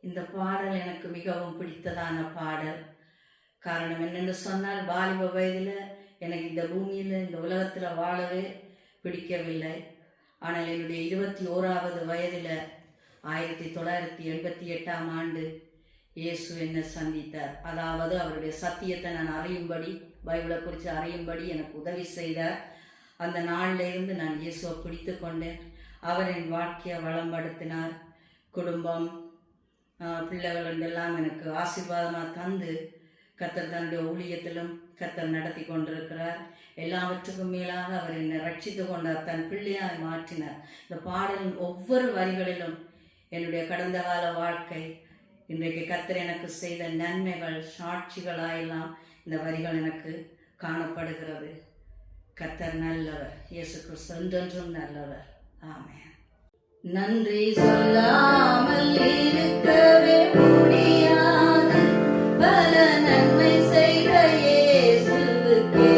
இந்த பாடல் எனக்கு மிகவும் பிடித்ததான பாடல். காரணம் என்னென்று சொன்னால், வாலிப வயதில் எனக்கு இந்த பூமியில் இந்த உலகத்தில் வாழவே பிடிக்கவில்லை. ஆனால் என்னுடைய 21வது வயதில் 1988ஆம் ஆண்டு இயேசு என்னை சந்தித்தார். அதாவது அவருடைய சத்தியத்தை நான் அறியும்படி, பைபிளை குறித்து அறியும்படி எனக்கு உதவி செய்தார். அந்த நாளிலிருந்து நான் இயேசுவை பிடித்து கொண்டேன். அவர் என் வாழ்க்கையை வளம்படுத்தினார். குடும்பம், பிள்ளைகள் எல்லாம் எனக்கு ஆசீர்வாதமாக தந்து கர்த்தர் தன்னுடைய ஊழியத்திலும் கர்த்தர் நடத்தி கொண்டிருக்கிறார். எல்லாவற்றுக்கும் மேலாக அவர் என்னை ரட்சித்து கொண்டார், தன் பிள்ளையாய் மாற்றினார். இந்த பாடலின் ஒவ்வொரு வரிகளிலும் என்னுடைய கடந்த கால வாழ்க்கை, இன்றைக்கு கர்த்தர் எனக்கு செய்த நன்மைகள் சாட்சிகளாயெல்லாம் இந்த வரிகள் எனக்கு காணப்படுகிறது. கர்த்தர் நல்லவர், இயேசு கிறிஸ்து என்றென்றும் நல்லவர். ஆமென். நன்றி சொல்லாமல் இருக்கவே முடியாது, பல நன்மை செய்த இயேசுவுக்கே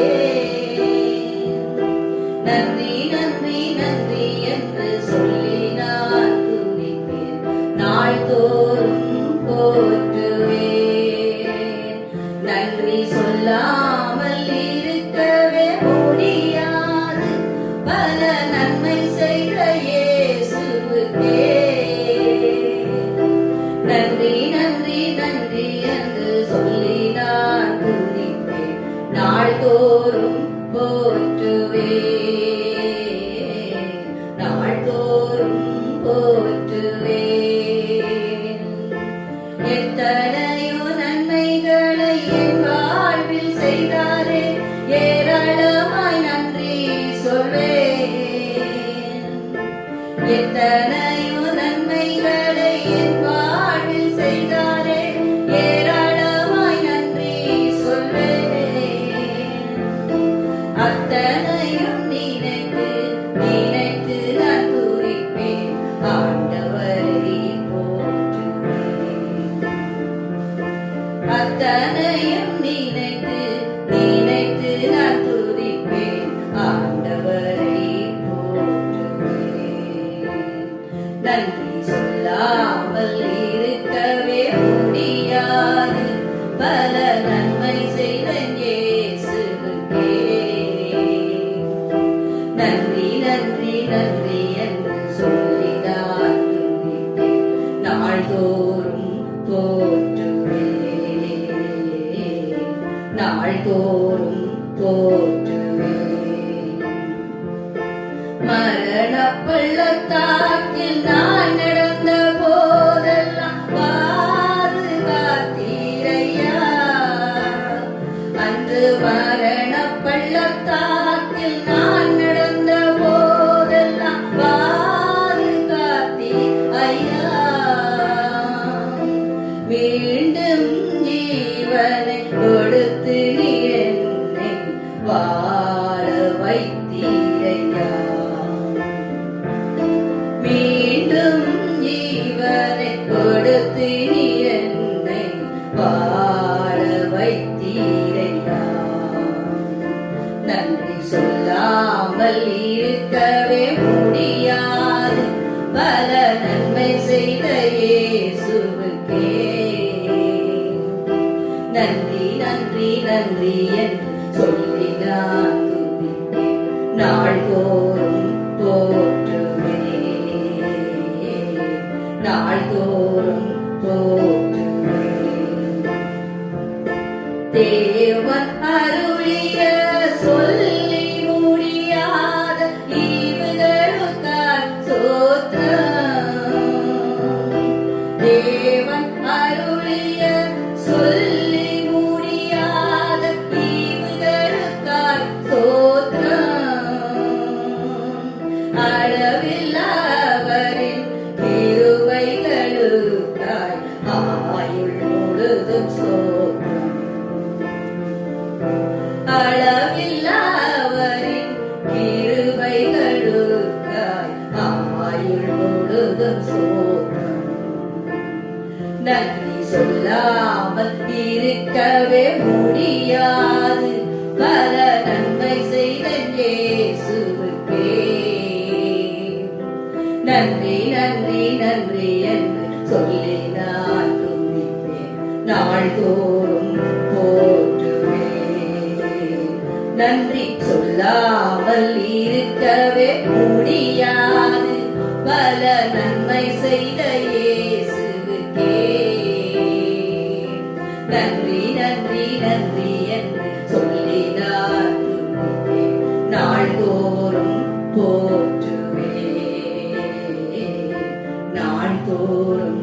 நன்றி நன்றி நன்றி என்று சொல்லி நான் துதிப்பேன், நாள்தோறும் போற்றுவேன். நன்றி சொல்லாமல் இருக்கவே முடியாது, பல நன்மை செய்த இயேசுவுக்கே நன்றி நன்றி நன்றி என்று சொல்லி நான் துதிப்பேன், நாள்தோறும் போற்றுவேன், நாள்தோறும் போற்றுவேன். எத்தனையோ நன்மைகளை என் வாழ்வில் செய்தாரே, ஏராளமாய் நன்றி சொல்வேன். எத்தனையோ நன்மைகளை என் வாழ்வில் செய்தாரே, ஏராளமாய் நன்றி சொல்வேன். அத்தனையும் நினைத்து நினைத்து நான் துதிப்பேன், ஆண்டவரை போற்றுவேன். அத்தனையும் நினைத்து நினைத்து நான் துதிப்பேன், ஆண்டவரை போற்றுவேன். நன்றி சொல்லாமல் இருக்கவே முடியாது, பல நன்மை செய்த இயேசுவுக்கே நன்றி நன்றி நன்றி என்று சொல்லி நான் துதிப்பேன், நாள்தோறும் போற்றுவேன், நாள்தோறும் போற்றுவேன். மரண பள்ளத்தாக்கில் நான் நடந்த போதெல்லாம் பாதுகாத்தீரையா. அன்று மரண பள்ளத்தாக்கில் நான் நடந்த போதெல்லாம் பாதுகாத்தீர் ஐயா. மீண்டும் ஜீவனை கொடுத்து என்னை வாழ வைத்தீரையா. மீண்டும் ஜீவனை கொடுத்து என்னை வாழ வைத்தீரையா. நன்றி சொல்லாமல் இருக்கவே முடியாது, பல நன்மை செய்த இயேசுவுக்கே நன்றி நன்றி நன்றி என்று சொல்லி நான் துதிப்பேன், நாள்தோறும் போற்றுவேன், நாள்தோறும் போற்றுவேன். தேவன் அருளிய சொல்லி முடியாத ஈவுகளுக்காய் ஸ்தோத்திரம். தேவன் அருளிய சொல்லி முடியாத ஈவுகளுக்காய் ஸ்தோத்திரம். அளவில்லாதவரின் கிருபைகளுக்காய் ஆயுள் முழுதும் ஸ்தோத்திரம். அளவில்லாதவரின் கிருபைகளுக்காய் ஆயுள் முழுதும் ஸ்தோத்திரம். நன்றி சொல்லாமல் இருக்கவே முடியாது, பல நன்மை செய்த இயேசுவுக்கே நன்றி நன்றி நன்றி என்று சொல்லி நான் நாள்தோறும் போற்றுவே. நன்றி சொல்லாமல் இருக்கவே முடியாது, பல நன்மை செய்த இயேசுவுக்கே நன்றி நன்றி நன்றி என்று சொல்லினார் நாள்தோறும் போற்றுவே, நாள்தோறும்